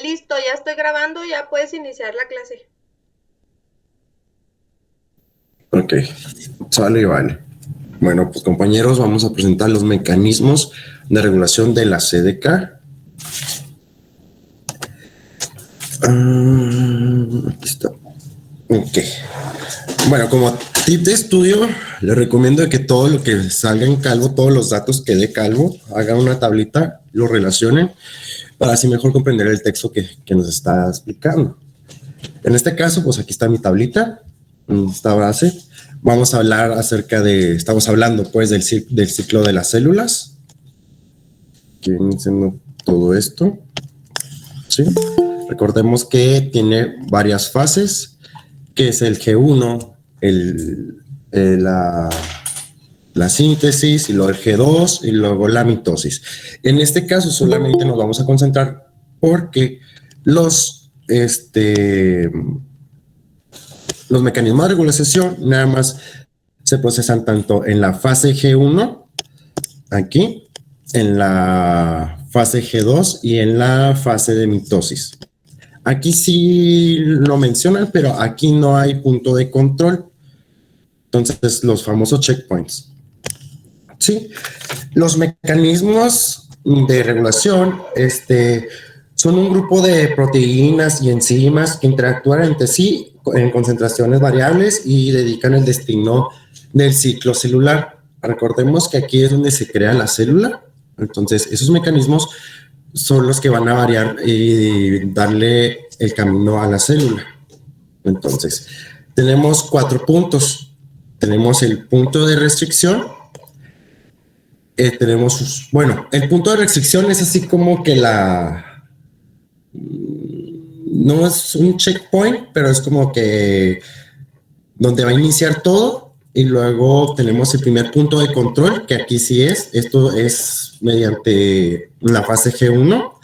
Listo, ya estoy grabando, ya puedes iniciar la clase. Ok, sale y vale. Bueno, pues compañeros, vamos a presentar los mecanismos de regulación de la CDK. Aquí está. Ok. Bueno, como tip de estudio, les recomiendo que todo lo que salga en Calvo, todos los datos que dé Calvo, hagan una tablita, lo relacionen para así mejor comprender el texto que nos está explicando. En este caso, pues aquí está mi tablita, esta base. Vamos a hablar estamos hablando pues del ciclo de las células, que viene siendo todo esto, ¿sí? Recordemos que tiene varias fases, que es el G1, la síntesis, y luego el G2, y luego la mitosis. En este caso solamente nos vamos a concentrar porque los mecanismos de regulación nada más se procesan tanto en la fase G1, aquí, en la fase G2 y en la fase de mitosis. Aquí sí lo mencionan, pero aquí no hay punto de control. Entonces, los famosos checkpoints. Sí, los mecanismos de regulación son un grupo de proteínas y enzimas que interactúan entre sí en concentraciones variables y dedican el destino del ciclo celular. Recordemos que aquí es donde se crea la célula. Entonces, esos mecanismos son los que van a variar y darle el camino a la célula. Entonces, tenemos 4 puntos. Tenemos el punto de restricción. El punto de restricción es así como que no es un checkpoint, pero es como que donde va a iniciar todo, y luego tenemos el primer punto de control, que aquí sí esto es mediante la fase G1,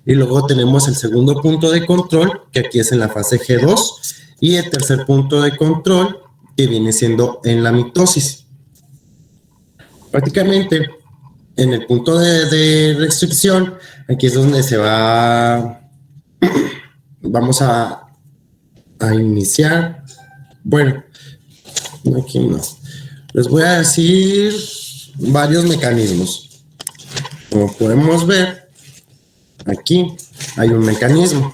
y luego tenemos el segundo punto de control, que aquí es en la fase G2, y el tercer punto de control, que viene siendo en la mitosis. Prácticamente, en el punto de restricción, aquí es donde vamos a iniciar. Bueno, aquí no. Les voy a decir varios mecanismos. Como podemos ver, aquí hay un mecanismo.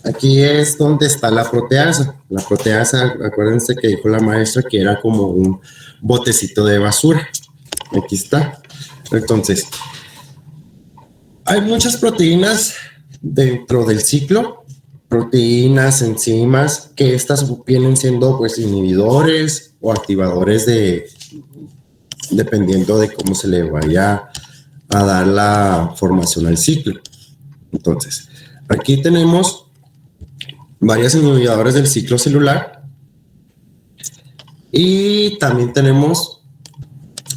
Aquí es donde está la proteasa. La proteasa, acuérdense que dijo la maestra que era como un botecito de basura. Aquí está. Entonces, hay muchas proteínas dentro del ciclo, proteínas, enzimas, que estas vienen siendo pues inhibidores o activadores dependiendo de cómo se le vaya a dar la formación al ciclo. Entonces, aquí tenemos varios inhibidores del ciclo celular y también tenemos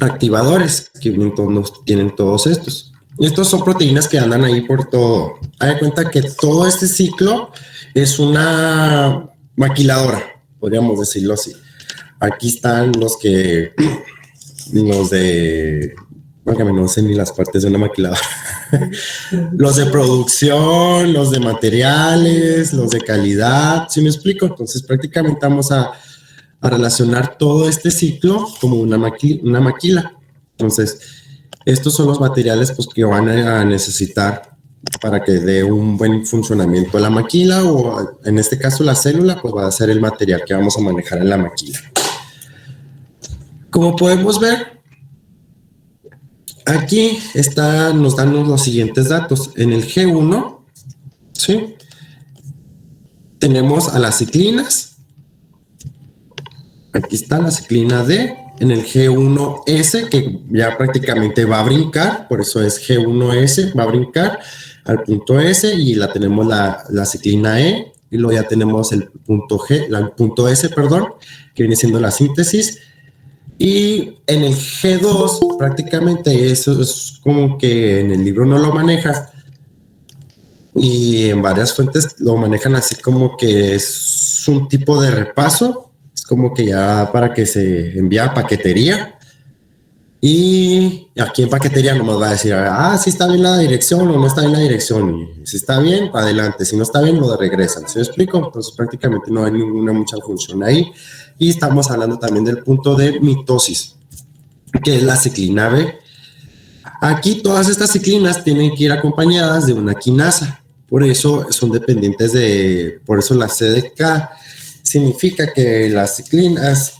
activadores que tienen todos estos. Estos son proteínas que andan ahí por todo. Haz de cuenta que todo este ciclo es una maquiladora, podríamos decirlo así. Aquí están los de, bueno, no sé ni las partes de una maquiladora. Los de producción, los de materiales, los de calidad, ¿sí me explico? Entonces prácticamente vamos a relacionar todo este ciclo como una maquila. Entonces, estos son los materiales pues, que van a necesitar para que dé un buen funcionamiento a la maquila, o en este caso la célula, pues va a ser el material que vamos a manejar en la maquila. Como podemos ver, aquí nos dan los siguientes datos. En el G1, ¿sí? Tenemos a las ciclinas. Aquí está la ciclina D. En el G1S, que ya prácticamente va a brincar, por eso es G1S, va a brincar al punto S, y la tenemos la ciclina E, y luego ya tenemos el punto punto S, que viene siendo la síntesis. Y en el G2, prácticamente eso es como que en el libro no lo maneja, y en varias fuentes lo manejan así como que es un tipo de repaso, es como que ya para que se envíe a paquetería. Y aquí en paquetería nomás va a decir, si está bien la dirección o no está bien la dirección. Y si está bien, adelante. Si no está bien, lo regresan. ¿Se me explico? Entonces prácticamente no hay ninguna mucha función ahí. Y estamos hablando también del punto de mitosis, que es la ciclina B. Aquí todas estas ciclinas tienen que ir acompañadas de una quinasa. Por eso son dependientes por eso la CDK significa que las ciclinas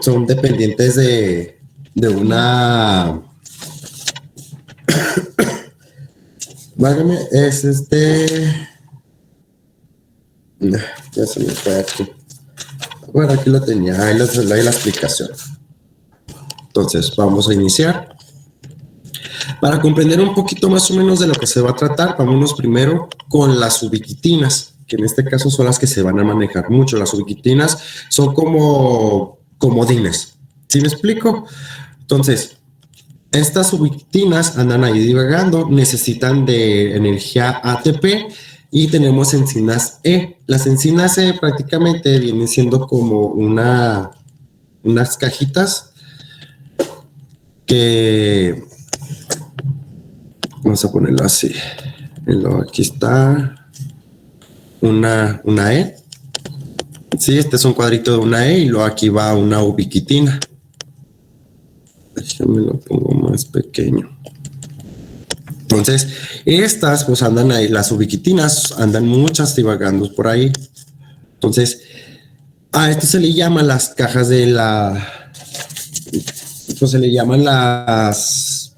son dependientes de una, válgame, ya se me fue aquí. Bueno, aquí lo tenía, ahí la explicación. Entonces, vamos a iniciar. Para comprender un poquito más o menos de lo que se va a tratar, vámonos primero con las ubiquitinas, que en este caso son las que se van a manejar mucho. Las ubiquitinas son como comodines. ¿Sí me explico? Entonces, estas ubiquitinas andan ahí divagando, necesitan de energía ATP y tenemos enzinas E. Las enzinas E prácticamente vienen siendo como unas cajitas que, vamos a ponerlo así, aquí está una E. Sí, este es un cuadrito de una E y luego aquí va una ubiquitina. Déjame lo pongo más pequeño. Entonces, estas pues andan ahí, las ubiquitinas andan muchas divagando por ahí. Entonces, a esto se le llama las cajas de pues se le llaman las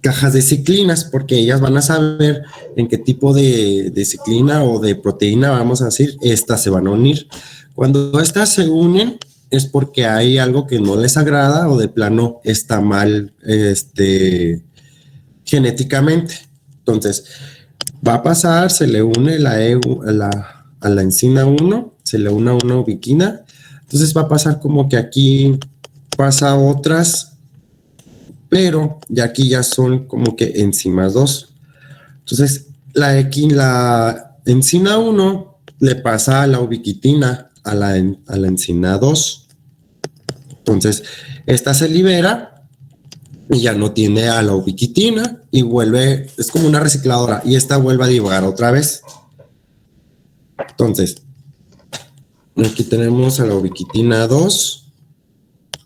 cajas de ciclinas, porque ellas van a saber en qué tipo de ciclina o de proteína, vamos a decir, estas se van a unir. Cuando estas se unen, es porque hay algo que no les agrada o de plano está mal genéticamente. Entonces, va a pasar, se le une a la enzima 1, se le une a una ubiquina. Entonces va a pasar como que aquí pasa otras, pero ya aquí ya son como que enzimas 2. Entonces, la enzima 1 le pasa a la ubiquitina a la enzima 2. Entonces, esta se libera y ya no tiene a la ubiquitina y vuelve, es como una recicladora, y esta vuelve a divagar otra vez. Entonces, aquí tenemos a la ubiquitina 2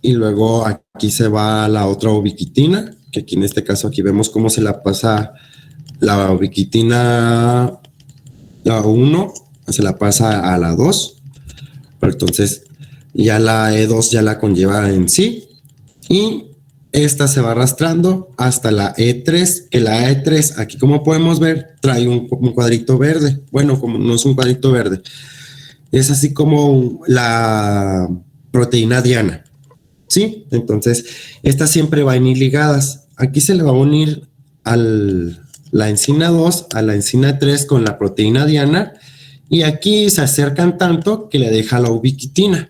y luego aquí se va a la otra ubiquitina, que aquí en este caso aquí vemos cómo se la pasa la ubiquitina, la 1, se la pasa a la 2, pero entonces ya la E2 ya la conlleva en sí, y esta se va arrastrando hasta la E3, que la E3, aquí como podemos ver, trae un cuadrito verde. Bueno, como no es un cuadrito verde, es así como la proteína diana, ¿sí? Entonces, estas siempre van a ir ligadas. Aquí se le va a unir la enzima 2 a la enzima 3 con la proteína diana, y aquí se acercan tanto que le deja la ubiquitina.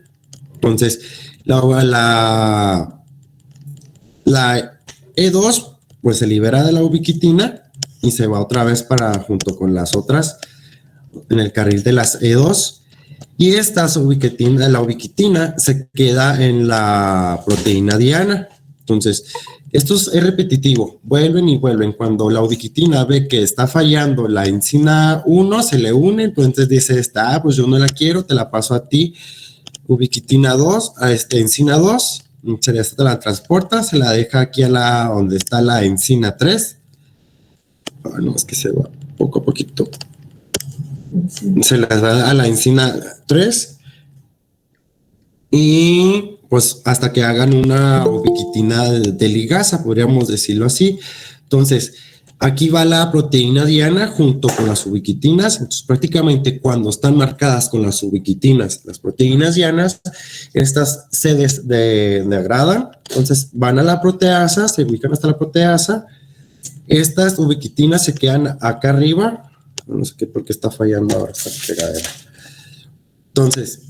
Entonces, la E2 pues se libera de la ubiquitina y se va otra vez junto con las otras en el carril de las E2, y la ubiquitina se queda en la proteína diana. Entonces, esto es repetitivo, vuelven y vuelven. Cuando la ubiquitina ve que está fallando la enzima 1, se le une, entonces dice pues yo no la quiero, te la paso a ti, ubiquitina 2, a enzima 2, se la transporta, se la deja aquí donde está la enzima 3. No, es que se va poco a poquito. Se la da a la enzima 3 y pues hasta que hagan una ubiquitina de ligasa, podríamos decirlo así. Entonces, aquí va la proteína diana junto con las ubiquitinas. Entonces, prácticamente cuando están marcadas con las ubiquitinas, las proteínas dianas, estas se degradan. Entonces, van a la proteasa, se ubican hasta la proteasa. Estas ubiquitinas se quedan acá arriba. No sé por qué está fallando ahora esta pegadera. Entonces,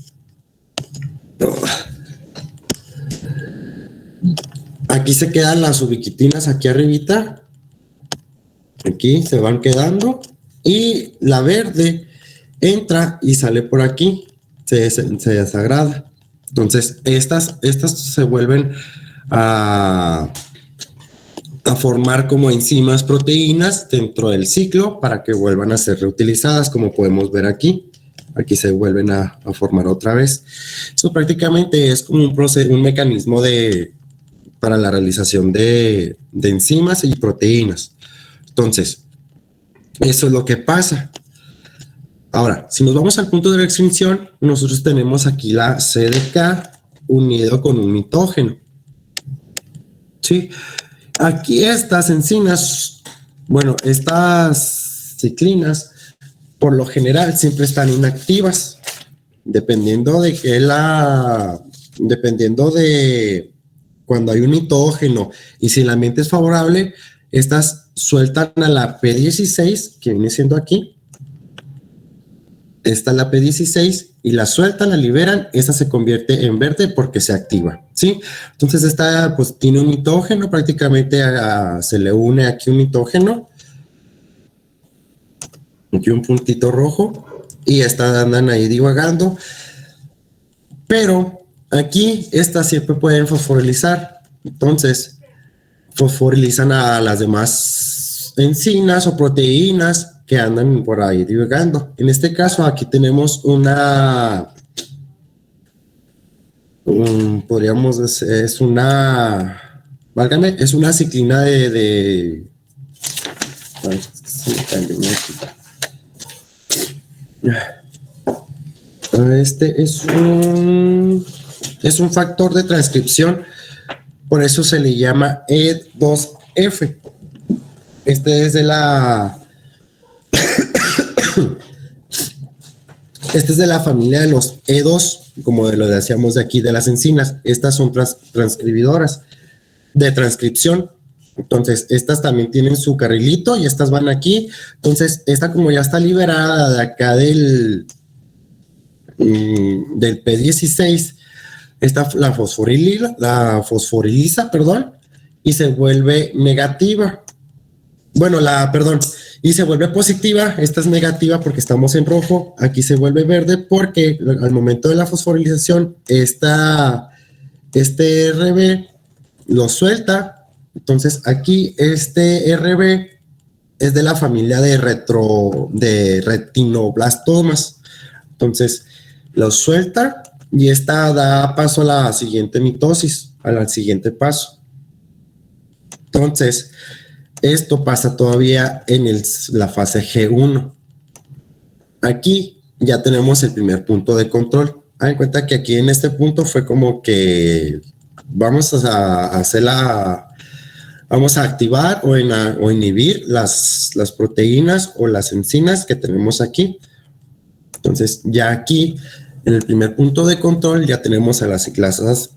aquí se quedan las ubiquitinas aquí arribita. Aquí se van quedando y la verde entra y sale por aquí, se desagrada. Entonces, estas se vuelven a formar como enzimas proteínas dentro del ciclo para que vuelvan a ser reutilizadas, como podemos ver aquí. Aquí se vuelven a formar otra vez. Eso prácticamente es como un mecanismo para la realización de enzimas y proteínas. Entonces, eso es lo que pasa. Ahora, si nos vamos al punto de extinción, nosotros tenemos aquí la CDK unido con un mitógeno. ¿Sí? Aquí estas enzimas, bueno, estas ciclinas, por lo general siempre están inactivas, dependiendo de cuando hay un mitógeno y si el ambiente es favorable, estas sueltan a la P16, que viene siendo aquí. Esta es la P16 y la sueltan, la liberan, esta se convierte en verde porque se activa, ¿sí? Entonces esta pues tiene un mitógeno, prácticamente se le une aquí un mitógeno, aquí un puntito rojo, y estas andan ahí divagando, pero aquí estas siempre pueden fosforilizar, entonces fosforilizan a las demás enzimas o proteínas que andan por ahí divagando. En este caso aquí tenemos podríamos decir, es una ciclina este es un factor de transcripción, por eso se le llama E2F. Este es de la familia de los E2, como lo decíamos de aquí, de las enzimas. Estas son transcribidoras de transcripción. Entonces, estas también tienen su carrilito y estas van aquí. Entonces, esta como ya está liberada de acá del P16, esta la fosforiliza, y se vuelve negativa. Bueno, y se vuelve positiva. Esta es negativa porque estamos en rojo. Aquí se vuelve verde porque al momento de la fosforilización, este RB lo suelta. Entonces aquí este RB es de la familia de retinoblastomas. Entonces lo suelta y esta da paso a la siguiente mitosis, al siguiente paso. Entonces, esto pasa todavía en la fase G1. Aquí ya tenemos el primer punto de control. Hagan cuenta que aquí en este punto fue como que vamos a activar o inhibir las proteínas o las enzimas que tenemos aquí. Entonces, ya aquí, en el primer punto de control, ya tenemos a las ciclasas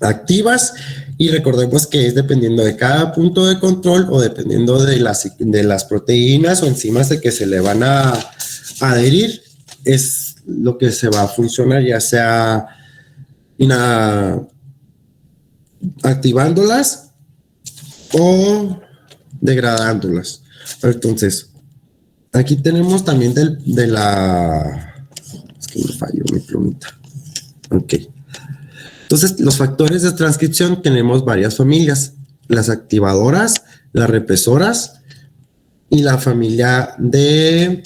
activas, y recordemos que es dependiendo de cada punto de control o dependiendo de las proteínas o enzimas de que se le van a adherir, es lo que se va a funcionar, ya sea activándolas o degradándolas. Entonces, aquí tenemos también es que me falló mi plumita. Ok. Entonces, los factores de transcripción tenemos varias familias: las activadoras, las represoras y la familia de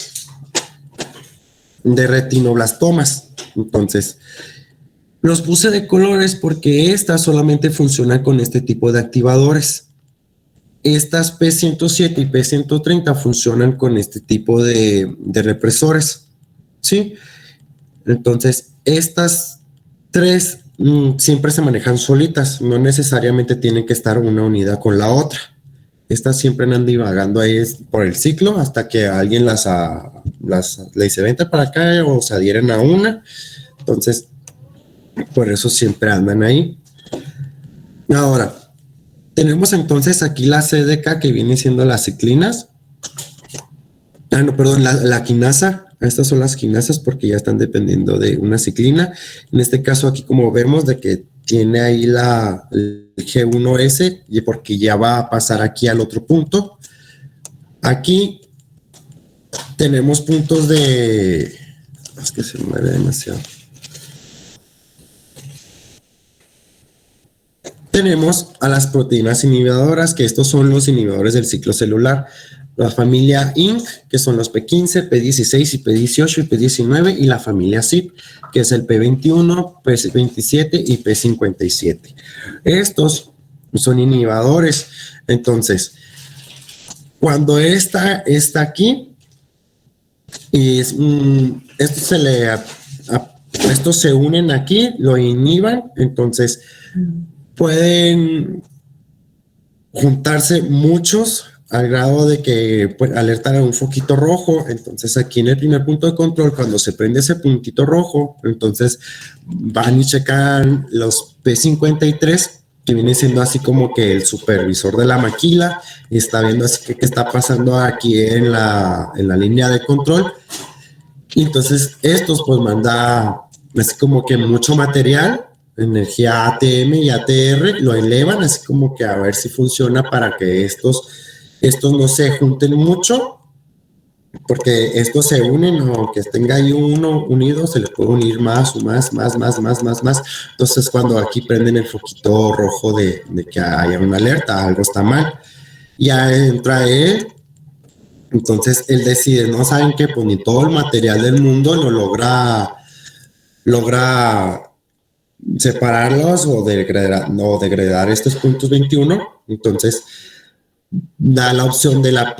retinoblastomas. Entonces, los puse de colores porque estas solamente funcionan con este tipo de activadores. Estas P107 y P130 funcionan con este tipo de represores, ¿sí? Entonces, estas tres siempre se manejan solitas, no necesariamente tienen que estar una unida con la otra. Estas siempre andan divagando ahí por el ciclo hasta que alguien le dice vente para acá o se adhieren a una. Entonces, por eso siempre andan ahí. Ahora, tenemos entonces aquí la CDK, que viene siendo las ciclinas. La quinasa. Estas son las quinasas porque ya están dependiendo de una ciclina. En este caso aquí, como vemos, de que tiene ahí el G1S, y porque ya va a pasar aquí al otro punto. Aquí tenemos puntos de... Es que se mueve demasiado. tenemos a las proteínas inhibidoras, que estos son los inhibidores del ciclo celular. La familia INC, que son los P15, P16 y P18 y P19, y la familia CYP, que es el P21, P27 y P57. Estos son inhibidores. Entonces, cuando esta está aquí, estos se unen aquí, lo inhiban, entonces pueden juntarse muchos al grado de que pues, alertan a un foquito rojo. Entonces aquí en el primer punto de control, cuando se prende ese puntito rojo, entonces van y checan los P53, que viene siendo así como que el supervisor de la maquila, y está viendo así que qué está pasando aquí en la línea de control. Y entonces estos pues manda así como que mucho material, energía ATM y ATR, lo elevan así como que a ver si funciona para que estos no se junten mucho, porque estos se unen, aunque tenga ahí uno unido, se les puede unir más o más. Entonces cuando aquí prenden el foquito rojo de que haya una alerta, algo está mal, ya entra él. Entonces él decide, no saben qué, pues ni todo el material del mundo lo logra separarlos o degradar estos puntos 21. Entonces da la opción de la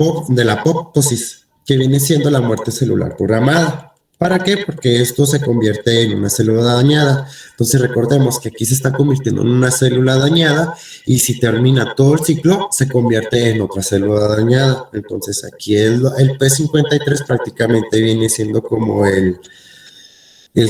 apoptosis, que viene siendo la muerte celular programada. ¿Para qué? Porque esto se convierte en una célula dañada. Entonces recordemos que aquí se está convirtiendo en una célula dañada, y si termina todo el ciclo se convierte en otra célula dañada. Entonces aquí el P53 prácticamente viene siendo como el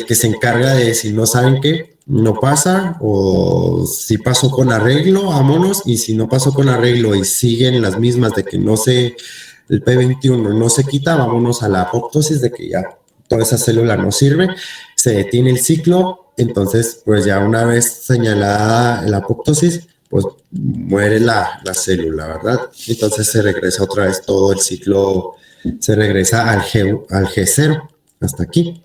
que se encarga de decir, no saben qué, no pasa, o si pasó con arreglo, vámonos, y si no pasó con arreglo y siguen las mismas de que el P21 no se quita, vámonos a la apoptosis, de que ya toda esa célula no sirve, se detiene el ciclo. Entonces pues ya una vez señalada la apoptosis, pues muere la célula, ¿verdad? Entonces se regresa otra vez todo el ciclo, se regresa al G0, hasta aquí.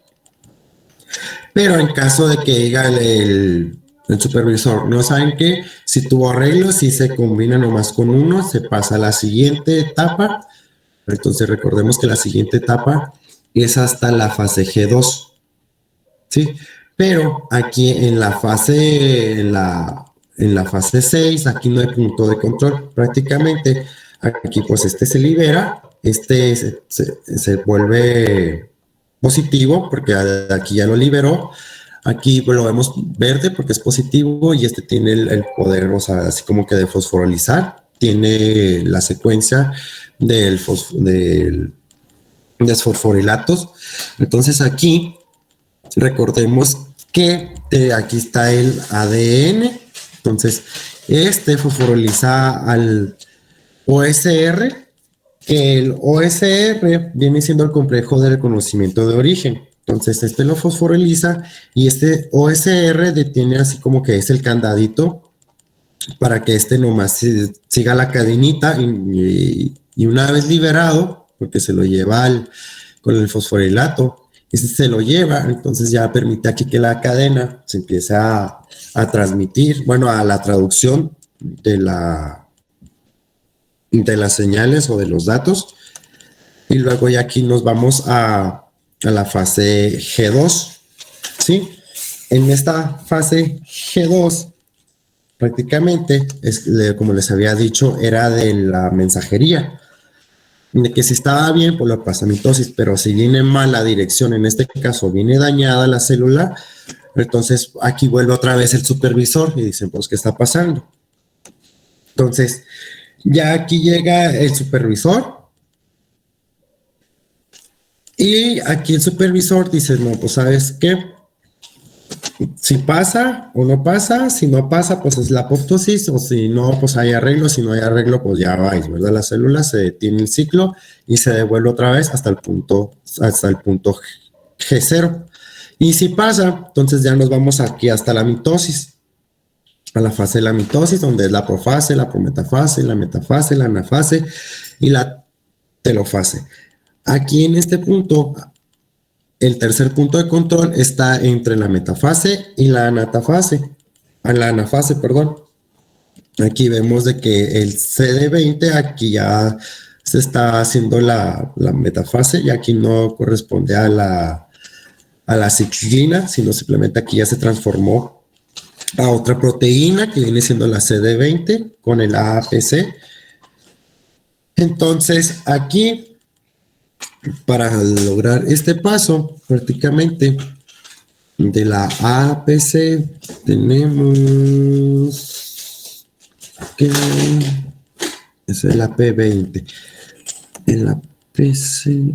Pero en caso de que diga el supervisor, no saben qué, si tuvo arreglo, si se combina nomás con uno, se pasa a la siguiente etapa. Entonces recordemos que la siguiente etapa es hasta la fase G2, ¿sí? Pero aquí en la fase 6, aquí no hay punto de control prácticamente. Aquí pues se libera, se vuelve positivo, porque aquí ya lo liberó. Aquí pues, lo vemos verde porque es positivo, y tiene el poder, o sea, así como que de fosforilizar. Tiene la secuencia de fosforilatos. Entonces aquí recordemos que aquí está el ADN. Entonces fosforiliza al OSR, que el OSR viene siendo el complejo de reconocimiento de origen. Entonces lo fosforiliza, y OSR detiene así como que es el candadito para que nomás siga la cadenita, y una vez liberado, porque se lo lleva con el fosforilato, se lo lleva, entonces ya permite aquí que la cadena se empiece a transmitir, bueno, a la traducción de las señales o de los datos. Y luego ya aquí nos vamos a la fase G2, ¿sí? En esta fase G2 prácticamente, como les había dicho, era de la mensajería, de que si estaba bien, pues lo pasa a mitosis, pero si viene mal la dirección, en este caso viene dañada la célula, entonces aquí vuelve otra vez el supervisor y dicen, pues, ¿qué está pasando? Entonces, ya aquí llega el supervisor, y aquí el supervisor dice, no, pues, ¿sabes qué? Si pasa o no pasa, si no pasa, pues es la apoptosis, o si no, pues hay arreglo, si no hay arreglo, pues ya vais, ¿verdad? La célula se detiene el ciclo y se devuelve otra vez hasta el punto G0. Y si pasa, entonces ya nos vamos aquí hasta la mitosis, a la fase de la mitosis, donde es la profase, la prometafase, la metafase, la anafase y la telofase. Aquí en este punto, el tercer punto de control está entre la metafase y la anafase, perdón. Aquí vemos de que el CD20 aquí ya se está haciendo la metafase y aquí no corresponde a la ciclina, sino simplemente aquí ya se transformó a otra proteína que viene siendo la CD20 con el AAPC. Entonces aquí, para lograr este paso, prácticamente de la AAPC tenemos que esa es la P20. En la PC,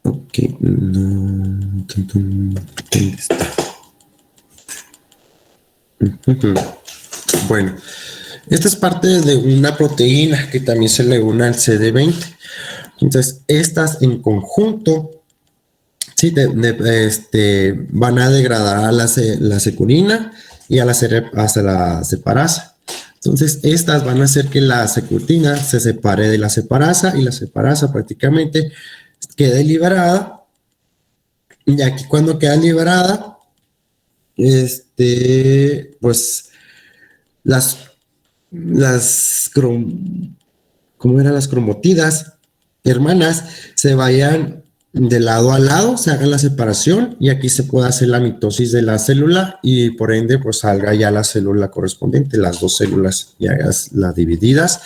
ok, no, ¿dónde está? Bueno, esta es parte de una proteína que también se le une al CD20. Entonces, estas en conjunto, sí, van a degradar a la securina y a la separasa. Entonces, estas van a hacer que la securina se separe de la separasa y la separasa prácticamente quede liberada. Y aquí cuando queda liberada, pues ¿cómo eran? Las cromotidas hermanas se vayan de lado a lado, se haga la separación y aquí se puede hacer la mitosis de la célula y por ende pues salga ya la célula correspondiente, las dos células ya las divididas,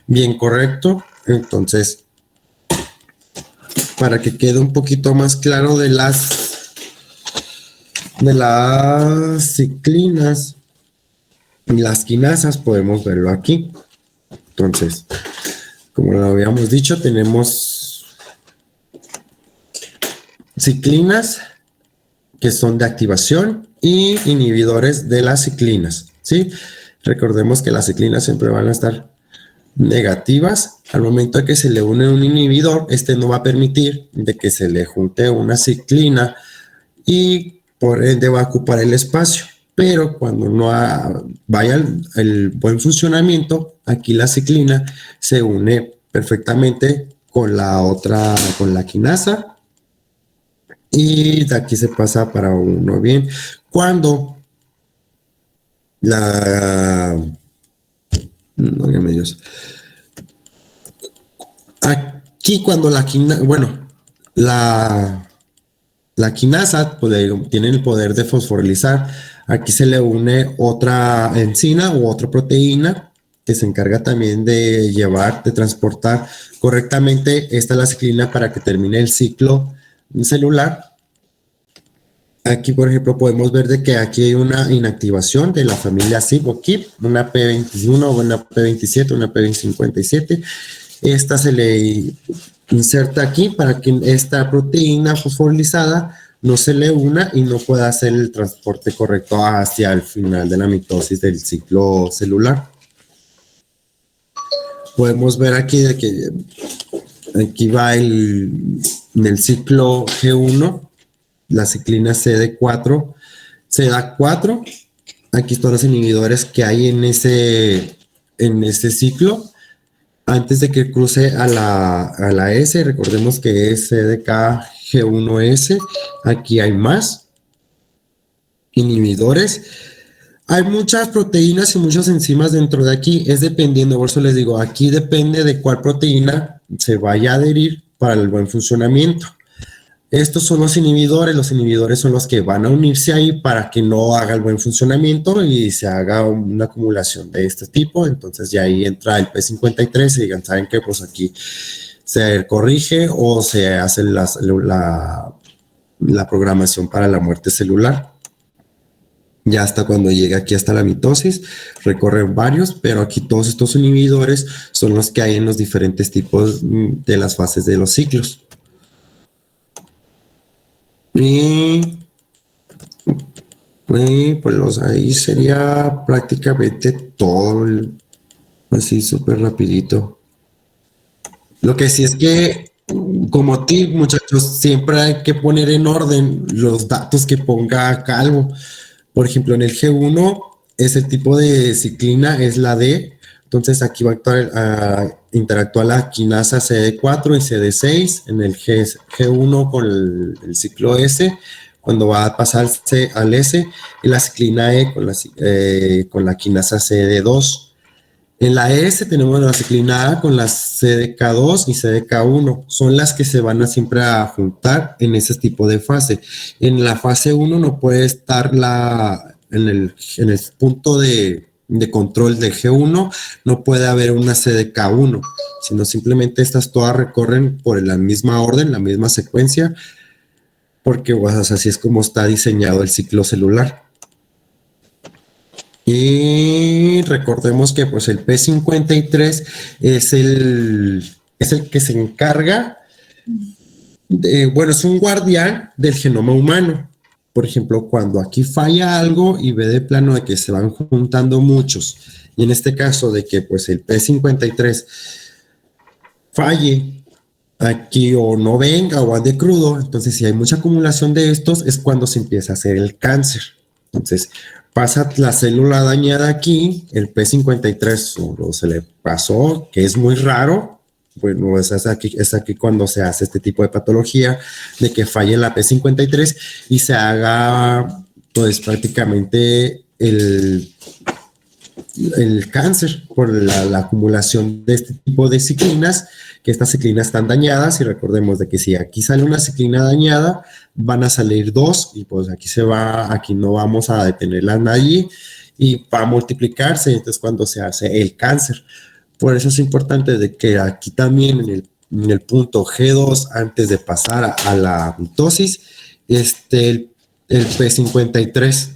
bien correcto. Entonces, para que quede un poquito más claro de las ciclinas y las quinasas, podemos verlo aquí. Entonces, como lo habíamos dicho, tenemos ciclinas que son de activación y inhibidores de las ciclinas, ¿sí? Recordemos que las ciclinas siempre van a estar negativas. Al momento de que se le une un inhibidor, no va a permitir de que se le junte una ciclina y por ende va a ocupar el espacio. Pero cuando no vaya el buen funcionamiento, aquí la ciclina se une perfectamente con con la quinasa. Y de aquí se pasa para uno bien. Cuando aquí cuando la quinasa pues, tiene el poder de fosforilizar, aquí se le une otra enzima u otra proteína que se encarga también de transportar correctamente la ciclina para que termine el ciclo celular. Aquí, por ejemplo, podemos ver de que aquí hay una inactivación de la familia CYP o KIP, una P21, una P27, una P57. Esta se le inserta aquí para que esta proteína fosforilizada no se le una y no pueda hacer el transporte correcto hacia el final de la mitosis del ciclo celular. Podemos ver aquí de que aquí va en el ciclo G1, la ciclina CD4, CD4, aquí están los inhibidores que hay en ese ciclo. Antes de que cruce a la S, recordemos que es CDK G1S, aquí hay más inhibidores. Hay muchas proteínas y muchas enzimas dentro de aquí, es dependiendo, por eso les digo, aquí depende de cuál proteína se vaya a adherir para el buen funcionamiento. Estos son los inhibidores son los que van a unirse ahí para que no haga el buen funcionamiento y se haga una acumulación de este tipo. Entonces ya ahí entra el P53 y digan, ¿saben qué? Pues aquí se corrige o se hace la programación para la muerte celular. Ya hasta cuando llega aquí hasta la mitosis, recorren varios, pero aquí todos estos inhibidores son los que hay en los diferentes tipos de las fases de los ciclos. Y pues ahí sería prácticamente todo, así súper rapidito. Lo que sí es que, como tip, muchachos, siempre hay que poner en orden los datos que ponga Calvo. Por ejemplo, en el G1 es el tipo de ciclina, es la D. Entonces aquí va a interactuar la quinasa CD4 y CD6 en el G1 con el ciclo S, cuando va a pasarse al S, y la ciclina E con la quinasa CD2. En la S tenemos la ciclina A con las CDK2 y CDK1. Son las que se van a siempre a juntar en ese tipo de fase. En la fase 1 no puede estar en el punto de control del G1, no puede haber una CDK1, sino simplemente estas todas recorren por la misma orden, la misma secuencia, porque pues, así es como está diseñado el ciclo celular. Y recordemos que pues el P53 es el que se encarga es un guardián del genoma humano. Por ejemplo, cuando aquí falla algo y ve de plano de que se van juntando muchos, y en este caso de que pues el P53 falle aquí o no venga o ande crudo, entonces si hay mucha acumulación de estos es cuando se empieza a hacer el cáncer. Entonces pasa la célula dañada aquí, el P53 o se le pasó, que es muy raro. Bueno, es aquí cuando se hace este tipo de patología, de que falle la P53 y se haga pues prácticamente el cáncer por la acumulación de este tipo de ciclinas, que estas ciclinas están dañadas, y recordemos de que si aquí sale una ciclina dañada, van a salir dos, y pues aquí no vamos a detenerla nadie, y va a multiplicarse, entonces cuando se hace el cáncer. Por eso es importante de que aquí también en el punto G2, antes de pasar a la mitosis, el P53,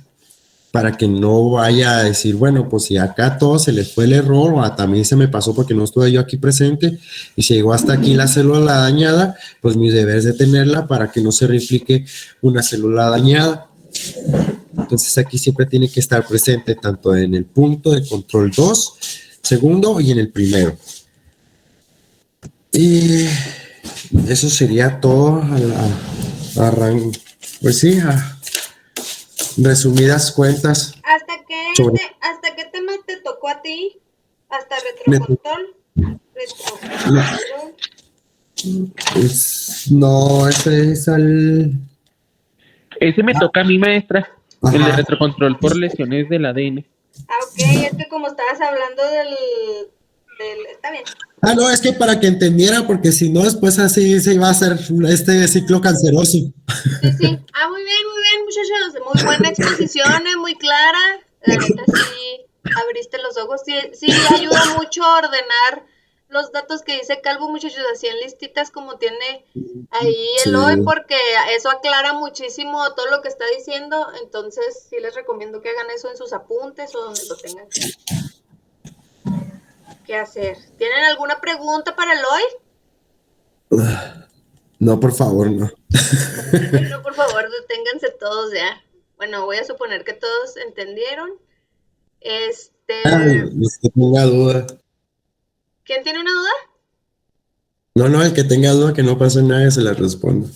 para que no vaya a decir, bueno, pues si acá a todos se les fue el error, o también se me pasó porque no estuve yo aquí presente, y si llegó hasta aquí la célula dañada, pues mi deber es detenerla para que no se replique una célula dañada. Entonces aquí siempre tiene que estar presente tanto en el punto de control 2, segundo, y en el primero. Y eso sería todo pues sí, a resumidas cuentas. ¿Hasta qué tema te tocó a ti? ¿Hasta retrocontrol? No, ese es Ese me toca a mi maestra, el de retrocontrol por lesiones del ADN. Ok, es que como estabas hablando del está bien. No, es que para que entendiera, porque si no, después así se iba a hacer este ciclo canceroso. Sí. Muy bien, muchachos. Muy buena exposición, muy clara. La neta, sí, abriste los ojos. Sí, ayuda mucho a ordenar los datos que dice Calvo, muchachos, así en listitas como tiene ahí el hoy, porque eso aclara muchísimo todo lo que está diciendo. Entonces, sí les recomiendo que hagan eso en sus apuntes o donde lo tengan que hacer. ¿Tienen alguna pregunta para el hoy? No, por favor, no. No, por favor, deténganse todos ya. Bueno, voy a suponer que todos entendieron. El que tenga duda. ¿Quién tiene una duda? No, el que tenga duda, que no pase nada, se la respondo.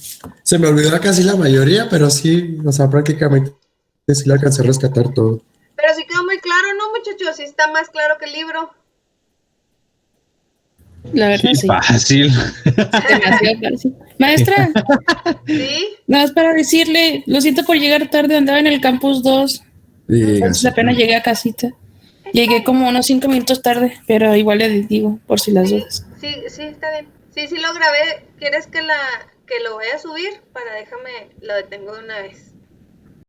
Se me olvidó casi la mayoría, pero sí, o sea, prácticamente sí le alcancé a rescatar todo. Pero sí quedó muy claro, ¿no, muchachos? Sí está más claro que el libro. La verdad, sí. Fácil. Demasiado fácil. Maestra. ¿Sí? Nada más para decirle, lo siento por llegar tarde, andaba en el campus 2. Entonces apenas llegué a casita. Llegué como unos 5 minutos tarde, pero igual le digo, por si las dudas. Sí, está bien. Sí, lo grabé. ¿Quieres que lo vaya a subir? Déjame, lo detengo de una vez.